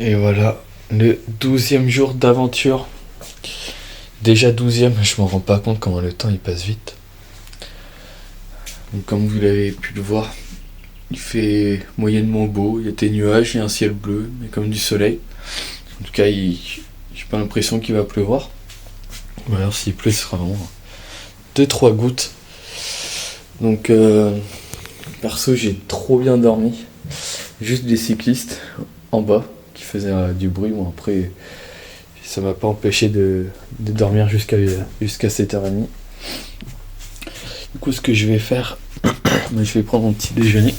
Et voilà, le 12e jour d'aventure. Déjà 12e, je m'en rends pas compte comment le temps il passe vite. Donc comme vous l'avez pu le voir, il fait moyennement beau, il y a des nuages, il y a un ciel bleu, mais comme du soleil. En tout cas, j'ai pas l'impression qu'il va pleuvoir. Ou alors s'il pleut, ce sera vraiment 2-3 gouttes. Donc perso, j'ai trop bien dormi. Juste des cyclistes en bas qui faisaient du bruit. Bon, après, ça m'a pas empêché de dormir jusqu'à 7h30. Du coup, ce que je vais faire, je vais prendre mon petit déjeuner.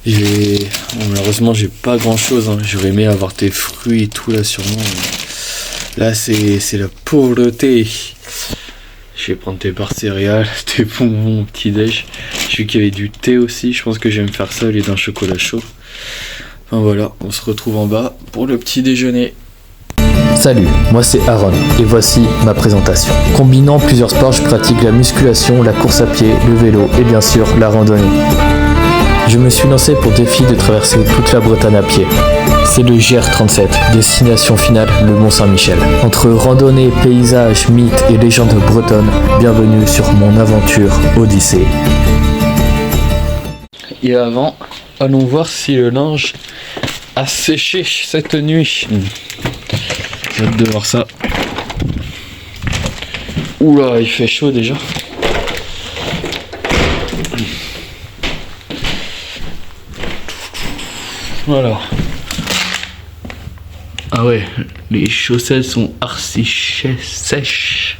Bon, malheureusement, j'ai pas grand chose. J'aurais aimé avoir des fruits et tout là sur moi. Là, c'est la pauvreté. Je vais prendre des barres céréales, des bonbons au petit-déj. J'ai vu qu'il y avait du thé aussi. Je pense que je vais me faire ça au lieu d'un chocolat chaud. Enfin voilà, on se retrouve en bas pour le petit déjeuner. Salut, moi c'est Aaron et voici ma présentation. Combinant plusieurs sports, je pratique la musculation, la course à pied, le vélo et bien sûr la randonnée. Je me suis lancé pour défi de traverser toute la Bretagne à pied. C'est le GR37, destination finale le Mont-Saint-Michel. Entre randonnée, paysages, mythes et légendes bretonnes, bienvenue sur mon aventure Odyssée. Et avant, allons voir si le linge a séché cette nuit. J'ai hâte de voir ça. Oula, il fait chaud déjà. Voilà. Ah ouais, les chaussettes sont archi sèches.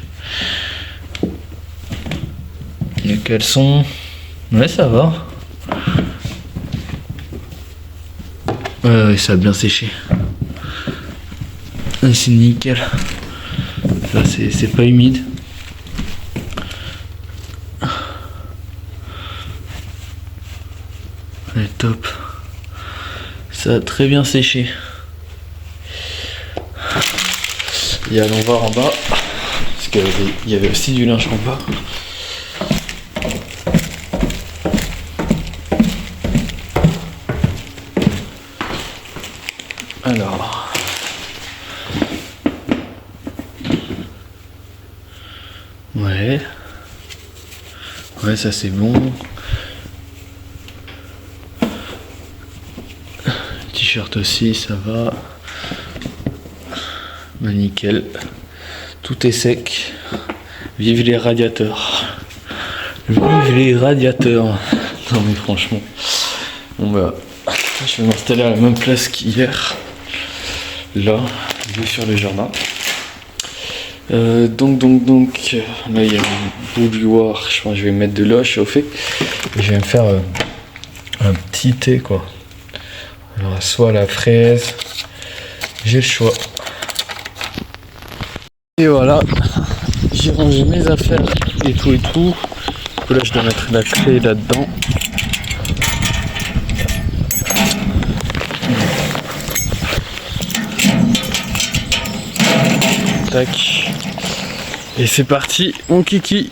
Les caleçons, ouais ça va. Ouais, ça a bien séché. C'est nickel. Là c'est pas humide. Ouais, top. Ça a très bien séché. Et allons voir en bas. Parce qu'il y avait aussi du linge en bas. Alors. Ouais. Ouais, ça c'est bon. T-shirt aussi, ça va. Bah, nickel. Tout est sec. Vive les radiateurs. Vive les radiateurs. Non mais franchement. Bon bah. Je vais m'installer à la même place qu'hier. Là, vue sur le jardin. Donc, là il y a une bouilloire. Je pense que je vais mettre de l'eau à chauffer. Et je vais me faire un petit thé quoi. Alors, soit la fraise, j'ai le choix. Et voilà, j'ai rangé mes affaires et tout. Du coup, là, je dois mettre la clé là-dedans. Tac. Et c'est parti, mon kiki.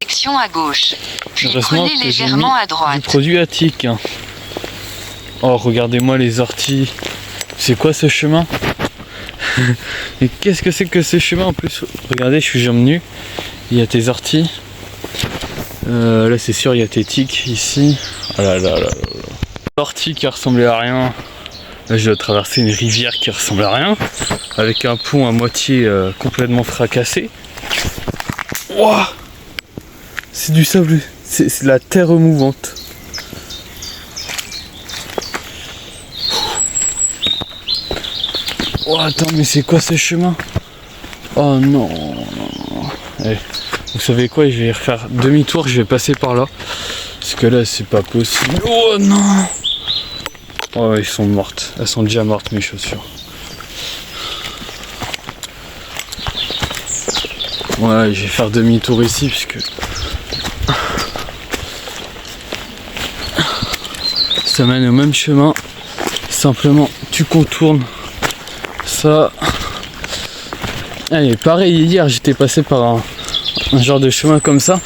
Section à gauche, puis Heureusement prenez que j'ai légèrement mis à droite. du produit attique. Oh, regardez-moi les orties. C'est quoi ce chemin? Mais qu'est-ce que c'est que ce chemin en plus? Regardez, je suis jambes nues. Il y a tes orties. Là, c'est sûr, il y a tes tiques ici. Oh là là là là. Orties qui ressemblaient à rien. Là, je dois traverser une rivière qui ressemble à rien. Avec un pont à moitié complètement fracassé. Wouah! C'est du sable. C'est la terre mouvante. Oh attends, mais c'est quoi ce chemin? Oh non, non. Allez, vous savez quoi, je vais refaire demi-tour, je vais passer par là. Parce que là c'est pas possible. Oh non. Oh elles sont mortes, elles sont déjà mortes mes chaussures. Ouais, je vais faire demi-tour ici puisque ça mène au même chemin. Simplement tu contournes. Ça. Allez, pareil, hier j'étais passé par un genre de chemin comme ça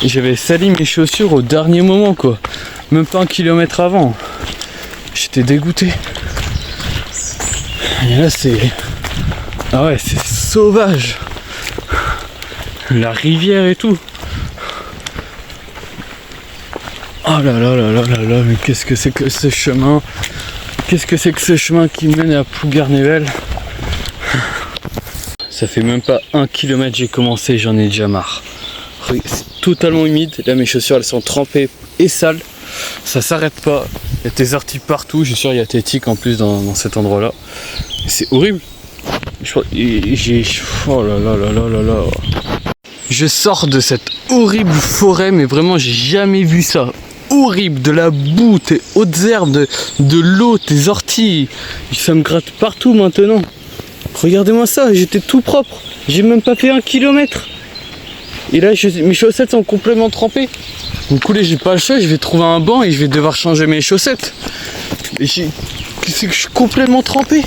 et j'avais sali mes chaussures au dernier moment quoi. Même pas 1 kilomètre avant. J'étais dégoûté. Et là c'est... Ah ouais, c'est sauvage. La rivière et tout. Oh là là là là là là, mais qu'est-ce que c'est que ce chemin? Qu'est-ce que c'est que ce chemin qui mène à Plougarnével? Ça fait même pas 1 kilomètre j'ai commencé, j'en ai déjà marre. C'est totalement humide, là mes chaussures elles sont trempées et sales. Ça s'arrête pas, il y a des orties partout, je suis sûr il y a des tiques en plus dans cet endroit là. C'est horrible. Oh là là là là là là. Je sors de cette horrible forêt, mais vraiment j'ai jamais vu ça. Horrible, de la boue, tes hautes herbes, de l'eau, tes orties. Ça me gratte partout maintenant. Regardez-moi ça, j'étais tout propre. J'ai même pas fait 1 kilomètre. Et là, mes chaussettes sont complètement trempées. Du coup, là, j'ai pas le choix, je vais trouver un banc et je vais devoir changer mes chaussettes. C'est que je suis complètement trempé.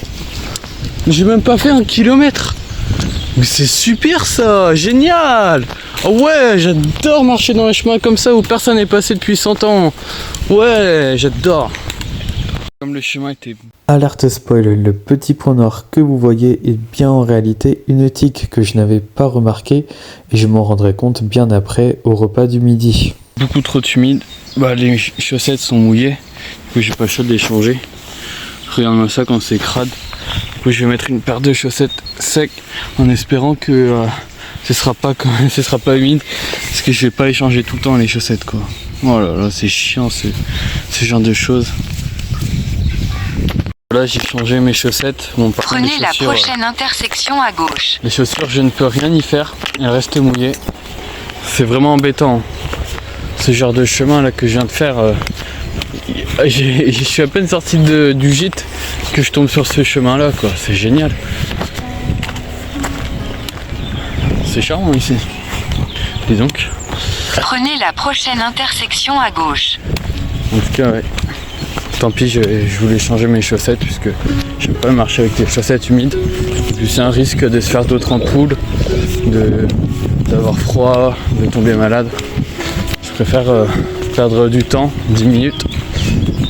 J'ai même pas fait 1 kilomètre. Mais c'est super ça, génial. Oh ouais, j'adore marcher dans les chemins comme ça où personne n'est passé depuis 100 ans. Ouais, j'adore. Comme le chemin était... Alerte spoil, le petit point noir que vous voyez est bien en réalité une tique que je n'avais pas remarqué et je m'en rendrai compte bien après au repas du midi. Beaucoup trop humide, bah les chaussettes sont mouillées, du coup j'ai pas le choix de les changer. Regarde-moi ça quand c'est crade. Du coup je vais mettre une paire de chaussettes sec en espérant que ce sera pas humide, parce que je vais pas les changer tout le temps les chaussettes quoi. Oh là là, c'est chiant ce genre de choses. Là j'ai changé mes chaussettes. Bon, Prenez la prochaine intersection à gauche. Les chaussures je ne peux rien y faire, elles restent mouillées. C'est vraiment embêtant. Ce genre de chemin là que je viens de faire, je suis à peine sorti du gîte que je tombe sur ce chemin là quoi, c'est génial. C'est charmant ici. Dis donc. Prenez la prochaine intersection à gauche. En tout cas ouais. Tant pis, je voulais changer mes chaussettes puisque j'aime pas marcher avec des chaussettes humides. Et puis c'est un risque de se faire d'autres ampoules, d'avoir froid, de tomber malade. Je préfère perdre du temps, 10 minutes,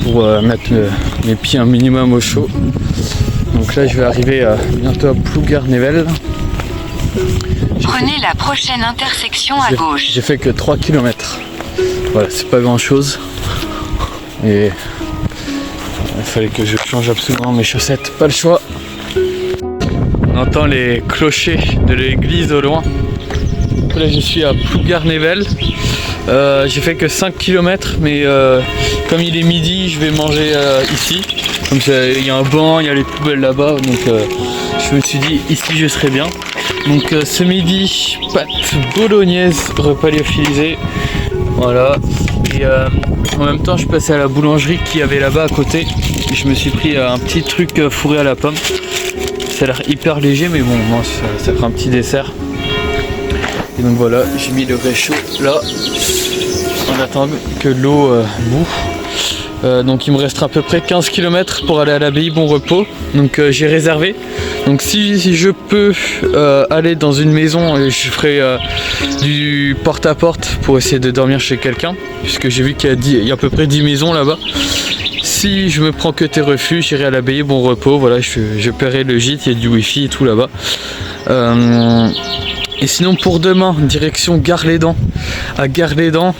pour mettre mes pieds un minimum au chaud. Donc là je vais arriver bientôt à Plougarnével. Prenez la prochaine intersection à gauche. J'ai fait que 3 km. Voilà, c'est pas grand chose. Et il fallait que je change absolument mes chaussettes, pas le choix. On entend les clochers de l'église au loin. Là je suis à Plougarnével. J'ai fait que 5 km mais comme il est midi je vais manger ici. Comme il y a un banc, il y a les poubelles là-bas, donc je me suis dit ici je serai bien. Donc ce midi, pâtes bolognaises, repas lyophilisé. Voilà. Et en même temps je passais à la boulangerie qu'il y avait là-bas à côté. Et je me suis pris un petit truc fourré à la pomme. Ça a l'air hyper léger mais bon moi ça fera un petit dessert. Et donc voilà, j'ai mis le réchaud là, on attend que l'eau boue. Donc il me restera à peu près 15 km pour aller à l'abbaye Bon Repos. Donc j'ai réservé. Donc si je peux aller dans une maison, je ferai du porte-à-porte pour essayer de dormir chez quelqu'un. Puisque j'ai vu qu'il y a à peu près 10 maisons là-bas. Si je me prends que tes refus, j'irai à l'abbaye Bon Repos. Voilà, je paierai le gîte, il y a du wifi et tout là-bas. Et sinon pour demain, direction Gare-les-Dents. À Gare-les-Dents,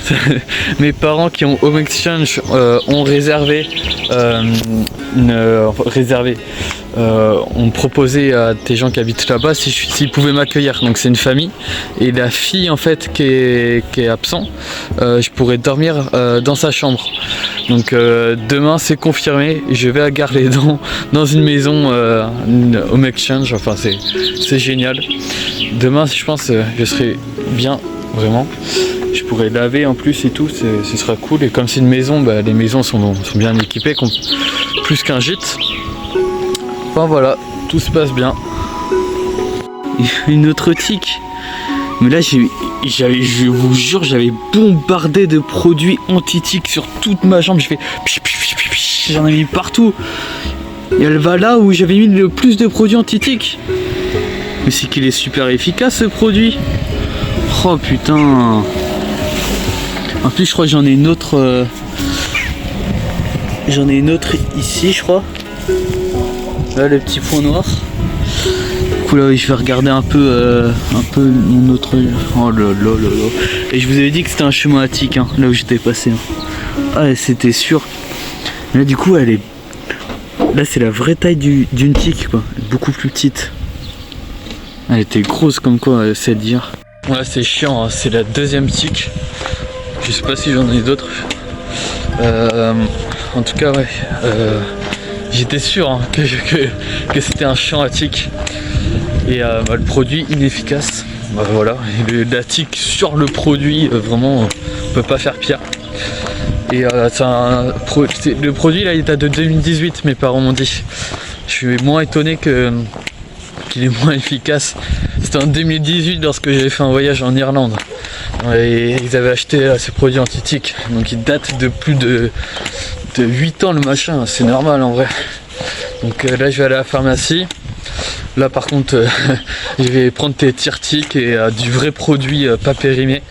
mes parents qui ont Home Exchange ont réservé, ont proposé à des gens qui habitent là-bas s'ils pouvaient m'accueillir. Donc c'est une famille et la fille en fait qui est absent, je pourrais dormir dans sa chambre. Donc demain c'est confirmé, je vais à Gare-les-Dents dans une maison Home Exchange, enfin c'est génial. Demain je pense je serai bien, vraiment. Je pourrais laver en plus et tout, ce sera cool. Et comme c'est une maison, bah, les maisons sont bien équipées, plus qu'un gîte. Enfin voilà, tout se passe bien. Une autre tique. Mais là je vous jure, j'avais bombardé de produits anti-tiques sur toute ma jambe. J'ai fait j'en ai mis partout. Et elle va là où j'avais mis le plus de produits anti-tiques. Mais c'est qu'il est super efficace ce produit. Oh putain. En plus je crois que j'en ai une autre. J'en ai une autre ici je crois. Là les petits points noirs. Du coup là je vais regarder un peu mon autre. Oh là là là là. Et je vous avais dit que c'était un chemin attique hein, là où j'étais passé. Hein. Ah c'était sûr. Mais là du coup elle est. Là c'est la vraie taille d'une tique quoi. Beaucoup plus petite. Elle était grosse comme quoi c'est dire. Là c'est chiant, hein. C'est la deuxième tique. Je sais pas si j'en ai d'autres. En tout cas ouais. J'étais sûr hein, que c'était un champ à tique. Et le produit inefficace. Bah, voilà, la tique sur le produit, vraiment on peut pas faire pire. Et le produit là il date de 2018, mes parents m'ont dit. Je suis moins étonné qu'il est moins efficace. C'était en 2018 lorsque j'avais fait un voyage en Irlande. Et ils avaient acheté ce produit anti-tique. Donc il date de plus de 8 ans le machin, c'est normal en vrai. Donc là je vais aller à la pharmacie. Là par contre je vais prendre tes tire-tiques et du vrai produit pas périmé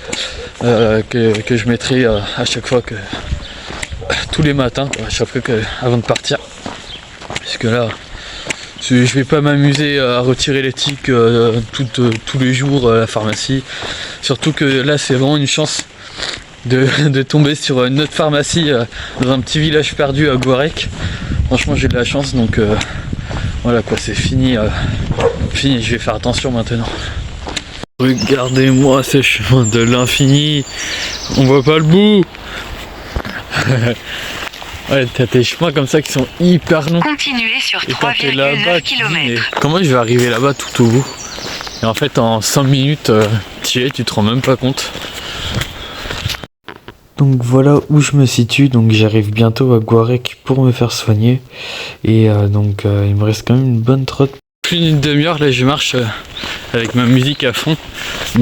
que je mettrai à chaque fois que tous les matins, à chaque fois avant de partir. Parce que là je vais pas m'amuser à retirer les tiques tous les jours à la pharmacie. Surtout que là c'est vraiment une chance de tomber sur une autre pharmacie dans un petit village perdu à Gouarec. Franchement j'ai de la chance donc voilà quoi, c'est fini, fini, je vais faire attention maintenant. Regardez-moi ce chemin de l'infini, on voit pas le bout. Ouais, t'as des chemins comme ça qui sont hyper longs. Continuez sur Et quand t'es là-bas, 3,9 km. comment je vais arriver là-bas tout au bout? Et en fait en 5 minutes, tu te rends même pas compte. Donc voilà où je me situe, donc j'arrive bientôt à Gouarec pour me faire soigner. Et il me reste quand même une bonne trotte. Plus d'une demi-heure, là je marche avec ma musique à fond.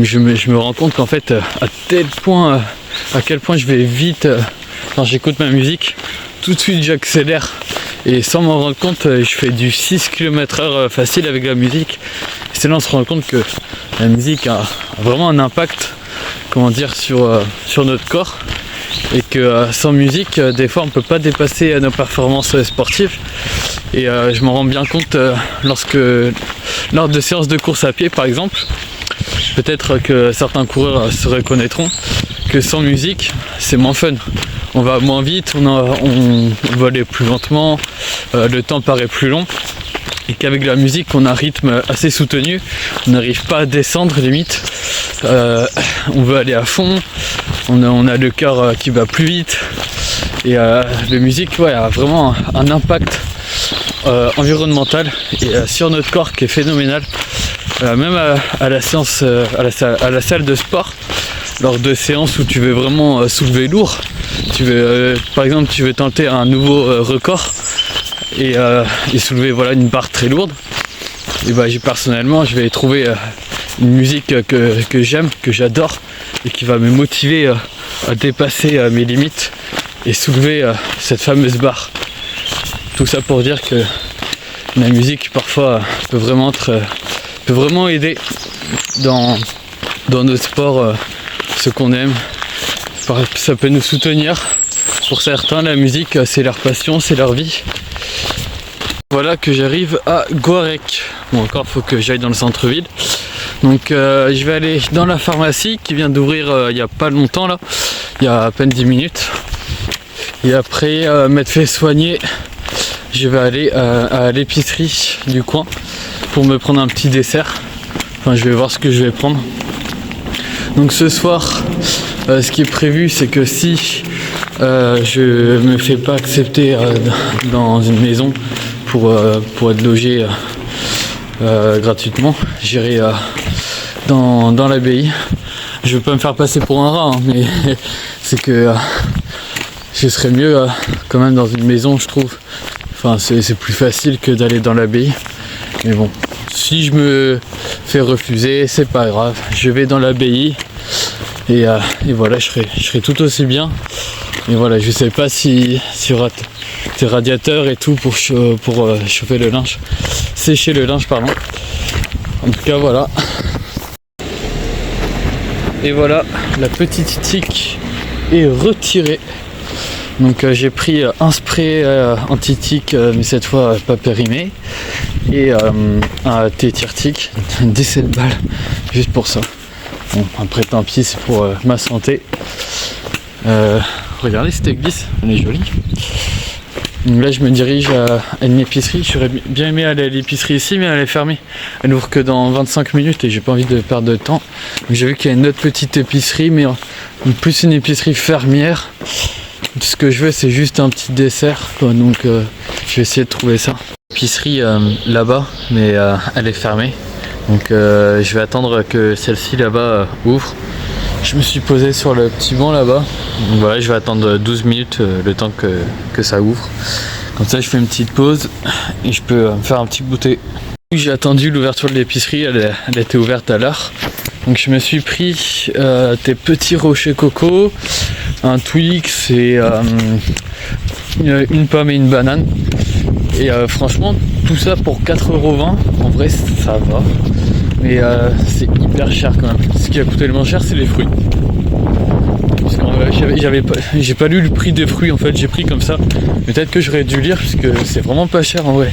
Je me rends compte qu'en fait à quel point je vais vite quand j'écoute ma musique. Tout de suite j'accélère et sans m'en rendre compte je fais du 6 km/h facile avec la musique. Et c'est là on se rend compte que la musique a vraiment un impact, comment dire, sur notre corps. Et que sans musique, des fois on peut pas dépasser nos performances sportives. Et je m'en rends bien compte lors de séances de course à pied par exemple. Peut-être que certains coureurs se reconnaîtront que sans musique c'est moins fun. On va moins vite, on va aller plus lentement, le temps paraît plus long. Et qu'avec la musique on a un rythme assez soutenu, on n'arrive pas à descendre limite. On veut aller à fond, on a le cœur qui bat plus vite. Et la musique a vraiment un impact environnemental et sur notre corps qui est phénoménal. Même à la séance, à la salle de sport, lors de séances où tu veux vraiment soulever lourd, par exemple tu veux tenter un nouveau record et soulever une barre très lourde, et personnellement je vais trouver une musique que j'aime, que j'adore et qui va me motiver à dépasser mes limites et soulever cette fameuse barre. Tout ça pour dire que la musique parfois peut vraiment aider dans nos sports, ce qu'on aime. Ça peut nous soutenir. Pour certains, la musique c'est leur passion, c'est leur vie. Voilà que j'arrive à Gouarec. Bon, encore faut que j'aille dans le centre-ville. Donc je vais aller dans la pharmacie qui vient d'ouvrir il n'y a pas longtemps là, il y a à peine 10 minutes. Et après m'être fait soigner, je vais aller à l'épicerie du coin pour me prendre un petit dessert. Enfin je vais voir ce que je vais prendre. Donc ce soir, ce qui est prévu c'est que si je me fais pas accepter dans une maison pour être logé gratuitement, j'irai dans l'abbaye. Je veux pas me faire passer pour un rat, hein, mais c'est que je serais mieux quand même dans une maison, je trouve. Enfin c'est plus facile que d'aller dans l'abbaye. Mais bon, si je me fais refuser, c'est pas grave, je vais dans l'abbaye et voilà, je serai tout aussi bien. Et voilà, je sais pas si y aura des radiateurs et tout pour chauffer le linge, sécher le linge pardon. En tout cas voilà. Et voilà, la petite tique est retirée. Donc j'ai pris un spray anti-tic, mais cette fois pas périmé, et un thé-tirtique, 17 balles, juste pour ça. Bon, après tant pis, c'est pour ma santé. Regardez cette église, elle est jolie. Donc là je me dirige à une épicerie. J'aurais bien aimé aller à l'épicerie ici, mais elle est fermée. Elle n'ouvre que dans 25 minutes et j'ai pas envie de perdre de temps. Donc j'ai vu qu'il y a une autre petite épicerie, mais plus une épicerie fermière. Ce que je veux, c'est juste un petit dessert, quoi. Donc je vais essayer de trouver ça. L'épicerie là-bas, mais elle est fermée. Donc je vais attendre que celle-ci là-bas ouvre. Je me suis posé sur le petit banc là-bas. Donc voilà, je vais attendre 12 minutes le temps que ça ouvre. Comme ça je fais une petite pause et je peux me faire un petit goûter. J'ai attendu l'ouverture de l'épicerie, elle était ouverte à l'heure. Donc je me suis pris des petits rochers coco, un Twix et une pomme et une banane. Et franchement tout ça pour 4,20€, en vrai ça va. Mais c'est hyper cher quand même. Ce qui a coûté le moins cher, c'est les fruits. Parce que j'ai pas lu le prix des fruits en fait, j'ai pris comme ça. Peut-être que j'aurais dû lire parce que c'est vraiment pas cher en vrai.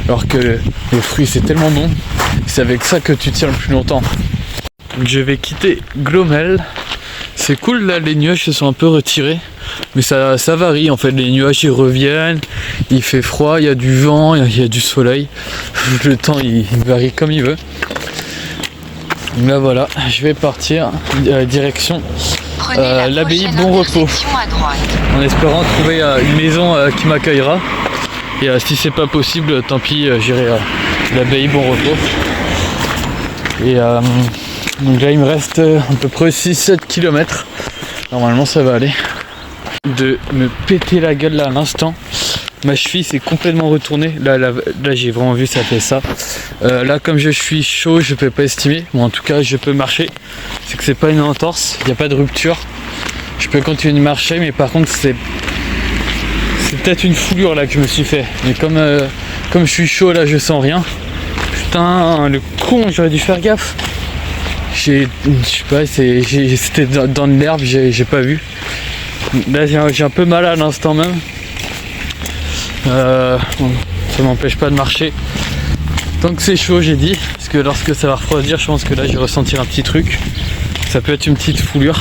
Alors que les fruits c'est tellement bon, c'est avec ça que tu tiens le plus longtemps. Donc je vais quitter Glomel. C'est cool là, les nuages se sont un peu retirés. Mais ça varie en fait, les nuages ils reviennent, il fait froid, il y a du vent, il y a du soleil. Le temps il varie comme il veut. Donc là voilà, je vais partir direction l'abbaye Bon Repos, en espérant trouver une maison qui m'accueillera. Et si c'est pas possible, tant pis, j'irai à l'abbaye Bon Repos. Et donc là il me reste à peu près 6-7 km. Normalement ça va aller. De me péter la gueule là à l'instant. Ma cheville s'est complètement retournée. Là j'ai vraiment vu ça fait ça. Là comme je suis chaud, je peux pas estimer. Bon, en tout cas je peux marcher. C'est que c'est pas une entorse, il n'y a pas de rupture. Je peux continuer de marcher, mais par contre c'est peut-être une foulure là que je me suis fait. Mais comme je suis chaud là, je sens rien. Putain, le con, j'aurais dû faire gaffe. Je sais pas, c'était dans l'herbe, j'ai pas vu. Là j'ai un peu mal à l'instant même. Bon, ça m'empêche pas de marcher tant que c'est chaud, j'ai dit, parce que lorsque ça va refroidir, je pense que là je vais ressentir un petit truc. Ça peut être une petite foulure.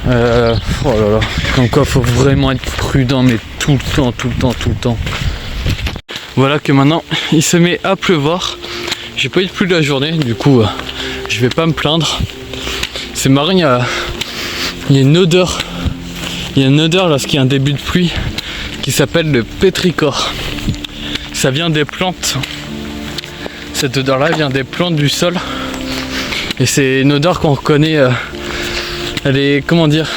Oh là là, comme quoi faut vraiment être prudent, mais tout le temps. Voilà que maintenant il se met à pleuvoir. J'ai pas eu de pluie de la journée, du coup je vais pas me plaindre. C'est marrant, il y a une odeur. Il y a une odeur lorsqu'il y a un début de pluie qui s'appelle le pétrichor. Ça vient des plantes. Cette odeur là vient des plantes du sol. Et c'est une odeur qu'on reconnaît. Elle est, comment dire,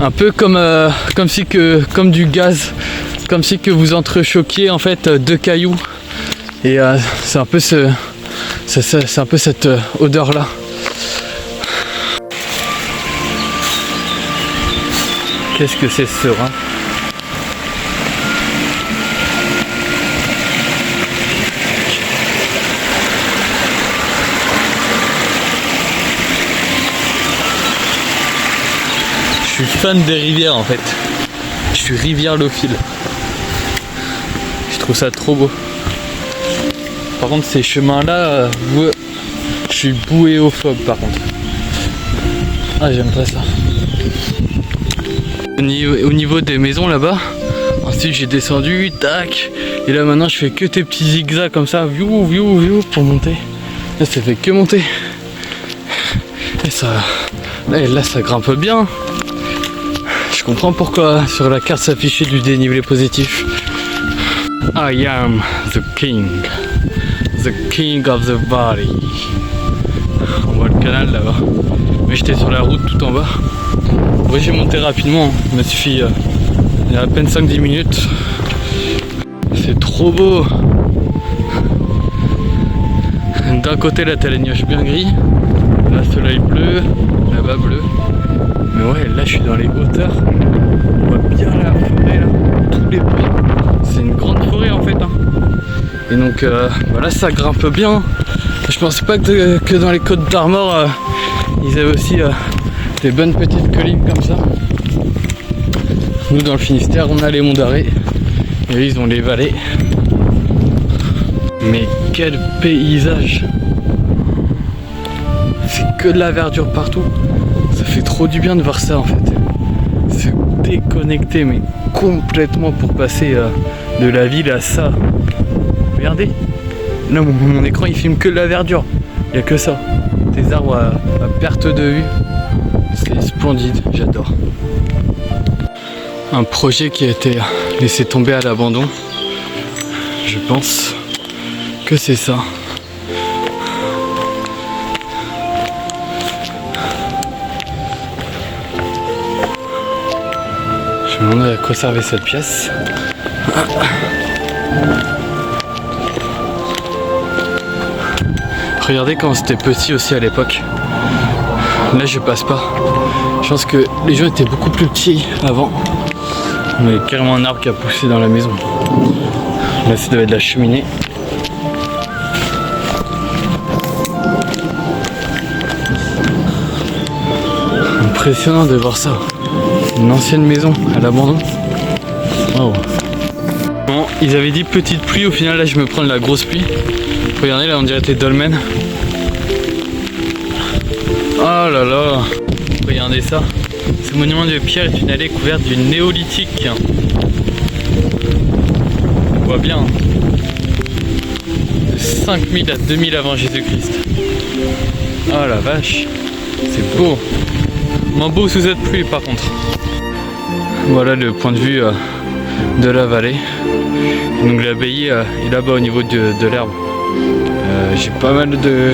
un peu comme du gaz. Comme si que vous entrechoquiez en fait deux cailloux. Et c'est un peu c'est un peu cette odeur là. Qu'est-ce que c'est serein? Je suis fan des rivières en fait. Je suis rivière-lophile. Je trouve ça trop beau. Par contre ces chemins là, je suis bouéophobe par contre. Ah, j'aime pas ça. Au niveau des maisons là-bas, ensuite j'ai descendu, tac, et là maintenant je fais que tes petits zigzags comme ça, viou, pour monter. Là ça fait que monter. Et ça, là ça grimpe bien. Je comprends pourquoi sur la carte s'affichait du dénivelé positif. I am the king of the valley. On voit le canal là-bas. Mais j'étais sur la route tout en bas. Ouais, j'ai monté rapidement, il m'a suffi il y a à peine 5-10 minutes. C'est trop beau. D'un côté là t'as les nuages bien gris, là le soleil bleu, là-bas bleu. Mais ouais, là je suis dans les hauteurs, on voit bien la forêt là, tous les bruits. C'est une grande forêt en fait hein. Et donc voilà, ça grimpe bien. Je pensais pas que dans les Côtes d'Armor ils avaient aussi des bonnes petites collines comme ça. Nous dans le Finistère on a les monts d'Arrée et eux ils ont les vallées. Mais quel paysage! C'est que de la verdure partout. Ça fait trop du bien de voir ça en fait. C'est déconnecté mais complètement pour passer de la ville à ça. Regardez, là mon écran il filme que de la verdure. Il n'y a que ça. Des arbres à perte de vue. C'est splendide, j'adore. Un projet qui a été laissé tomber à l'abandon. Je pense que c'est ça. Je me demande à quoi servait cette pièce. Regardez quand c'était petit aussi à l'époque. Là je passe pas. Je pense que les gens étaient beaucoup plus petits avant. Mais carrément un arbre qui a poussé dans la maison. Là ça devait être de la cheminée. Impressionnant de voir ça. Une ancienne maison à l'abandon. Wow. Bon, ils avaient dit petite pluie, au final là je me prends de la grosse pluie. Regardez là on dirait des dolmens. Oh là là. Regardez ça. Ce monument de pierre est une allée couverte du néolithique. On voit bien. De 5000 à 2000 avant Jésus-Christ. Oh la vache. C'est beau. Moins beau sous cette pluie par contre. Voilà le point de vue de la vallée. Donc l'abbaye est là-bas au niveau de l'herbe. J'ai pas mal de...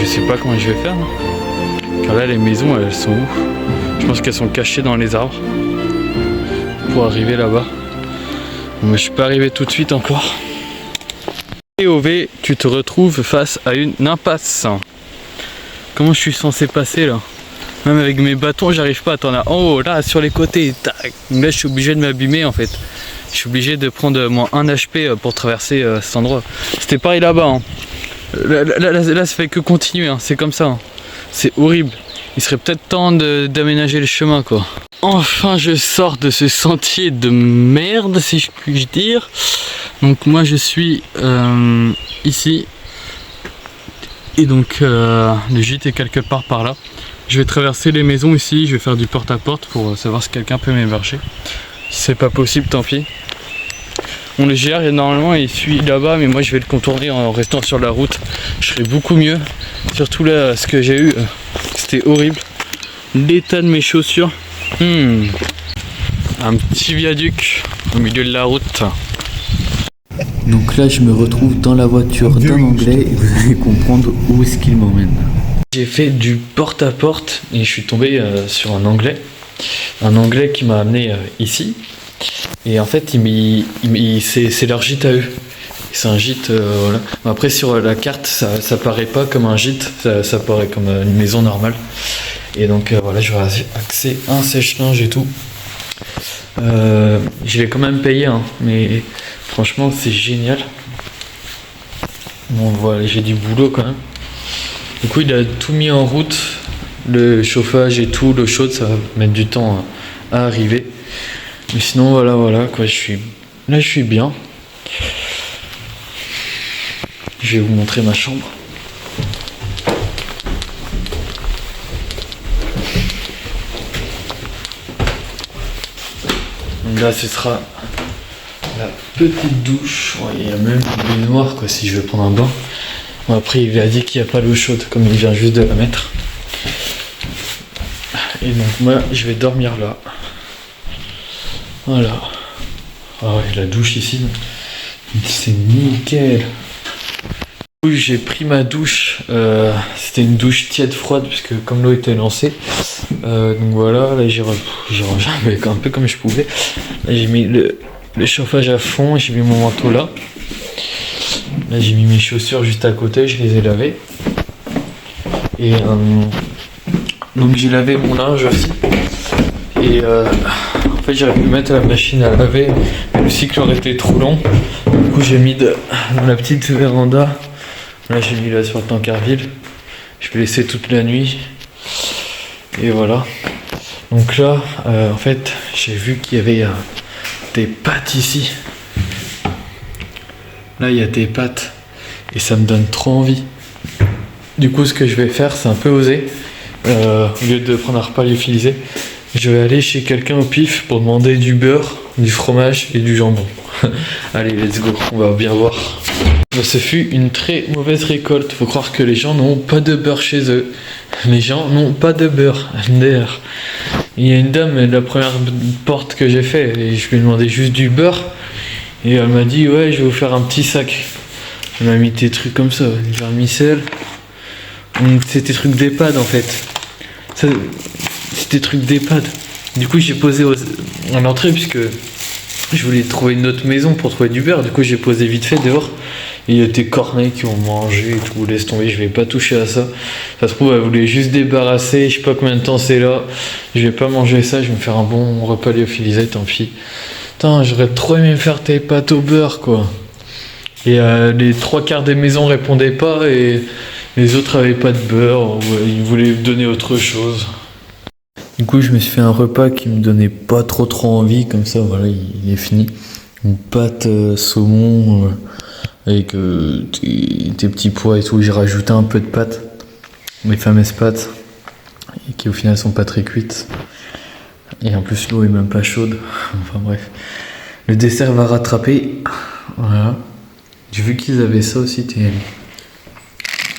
Je sais pas comment je vais faire. Car là les maisons elles sont où? Je pense qu'elles sont cachées dans les arbres. Pour arriver là-bas. Mais je suis pas arrivé tout de suite encore. Et OV, tu te retrouves face à une impasse. Comment je suis censé passer là? Même avec mes bâtons j'arrive pas. T'en as en haut, là sur les côtés. Tac. Donc là je suis obligé de m'abîmer en fait. Je suis obligé de prendre moins 1 HP pour traverser cet endroit. C'était pareil là-bas. Hein. Là ça fait que continuer. Hein. C'est comme ça. Hein. C'est horrible. Il serait peut-être temps d'aménager le chemin quoi. Enfin je sors de ce sentier de merde si je puis dire. Donc moi je suis ici. Et donc le gîte est quelque part par là. Je vais traverser les maisons ici, je vais faire du porte-à-porte pour savoir si quelqu'un peut m'héberger. Si c'est pas possible, tant pis. On le gère et normalement il suit là-bas, mais moi je vais le contourner en restant sur la route. Je serai beaucoup mieux. Surtout là, ce que j'ai eu, c'était horrible. L'état de mes chaussures. Un petit viaduc au milieu de la route. Donc là je me retrouve dans la voiture d'un Anglais et vous allez comprendre où est-ce qu'il m'emmène. J'ai fait du porte-à-porte et je suis tombé sur un Anglais qui m'a amené ici. Et en fait, c'est leur gîte à eux. C'est un gîte, voilà. Après, sur la carte, ça paraît pas comme un gîte, ça paraît comme une maison normale. Et donc, voilà, j'aurai accès à un sèche-linge et tout. Je l'ai quand même payé, hein, mais franchement, c'est génial. Bon, voilà, j'ai du boulot quand même. Du coup, il a tout mis en route, le chauffage et tout, l'eau chaude, ça va mettre du temps à arriver. Mais sinon, voilà, quoi, je suis bien. Je vais vous montrer ma chambre. Donc là, ce sera la petite douche. Ouais, il y a même une baignoire, quoi, si je veux prendre un bain. Bon, après il a dit qu'il n'y a pas l'eau chaude comme il vient juste de la mettre. Et donc moi je vais dormir là. Voilà. Ah ouais, la douche ici, c'est nickel. J'ai pris ma douche, c'était une douche tiède froide puisque comme l'eau était lancée. Donc voilà, là j'ai rangé un peu comme je pouvais. Là j'ai mis le chauffage à fond, j'ai mis mon manteau là. Là j'ai mis mes chaussures juste à côté, je les ai lavées. Et donc j'ai lavé mon linge aussi. Et en fait j'aurais pu mettre à la machine à laver, mais le cycle aurait été trop long. Du coup j'ai mis dans la petite véranda. Là j'ai mis là sur Tancarville. Je vais laisser toute la nuit. Et voilà. Donc là, en fait, j'ai vu qu'il y avait des pâtes ici. Là, il y a des pâtes et ça me donne trop envie. Du coup, ce que je vais faire, c'est un peu osé. Au lieu de prendre un repas lyophilisé, je vais aller chez quelqu'un au pif pour demander du beurre, du fromage et du jambon. Allez, let's go, on va bien voir. Ce fut une très mauvaise récolte. Faut croire que les gens n'ont pas de beurre chez eux. Les gens n'ont pas de beurre. D'ailleurs, il y a une dame, la première porte que j'ai fait, et je lui ai demandé juste du beurre. Et elle m'a dit, ouais, je vais vous faire un petit sac. Elle m'a mis des trucs comme ça, du vermicelle. C'était des trucs d'EHPAD en fait. C'était des trucs d'EHPAD. Du coup, j'ai posé à l'entrée, puisque je voulais trouver une autre maison pour trouver du beurre. Du coup, j'ai posé vite fait dehors. Et il y a des cornets qui ont mangé et tout. Laisse tomber, je vais pas toucher à ça. Ça se trouve, elle voulait juste débarrasser. Je sais pas combien de temps c'est là. Je vais pas manger ça. Je vais me faire un bon repas lyophilisé, tant pis. Putain, j'aurais trop aimé faire tes pâtes au beurre, quoi. Et les 3/4 des maisons répondaient pas et les autres avaient pas de beurre. Ils voulaient me donner autre chose. Du coup, je me suis fait un repas qui me donnait pas trop envie. Comme ça, voilà, il est fini. Une pâte saumon avec tes petits pois et tout. J'ai rajouté un peu de pâte, mes fameuses pâtes, et qui au final sont pas très cuites. Et en plus, l'eau est même pas chaude. Enfin bref. Le dessert va rattraper. Voilà. J'ai vu qu'ils avaient ça aussi, TN.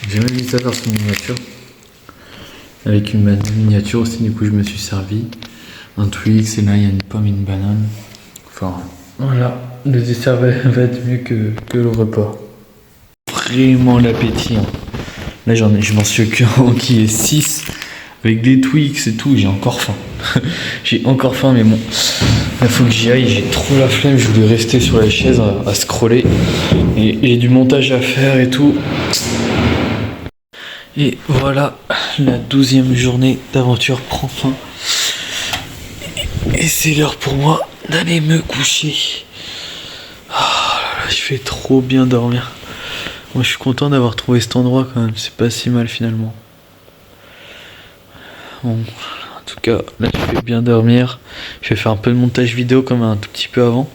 J'ai même mis ça dans son miniature. Avec une miniature aussi, du coup je me suis servi. Un Twix, et là il y a une pomme et une banane. Enfin, voilà. Le dessert va être mieux que le repas. Vraiment l'appétit. Hein. Là je m'en suis enquillé 6. Avec des Twix et tout, j'ai encore faim. J'ai encore faim, mais bon, il faut que j'y aille, j'ai trop la flemme, je voulais rester sur la chaise à scroller. Et j'ai du montage à faire et tout. Et voilà, la 12e journée d'aventure prend fin. Et c'est l'heure pour moi d'aller me coucher. Oh là là, je fais trop bien dormir. Moi je suis content d'avoir trouvé cet endroit quand même, c'est pas si mal finalement. Bon, en tout cas, là je vais bien dormir. Je vais faire un peu de montage vidéo comme un tout petit peu avant.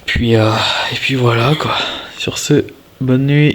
Et puis voilà quoi. Sur ce, bonne nuit.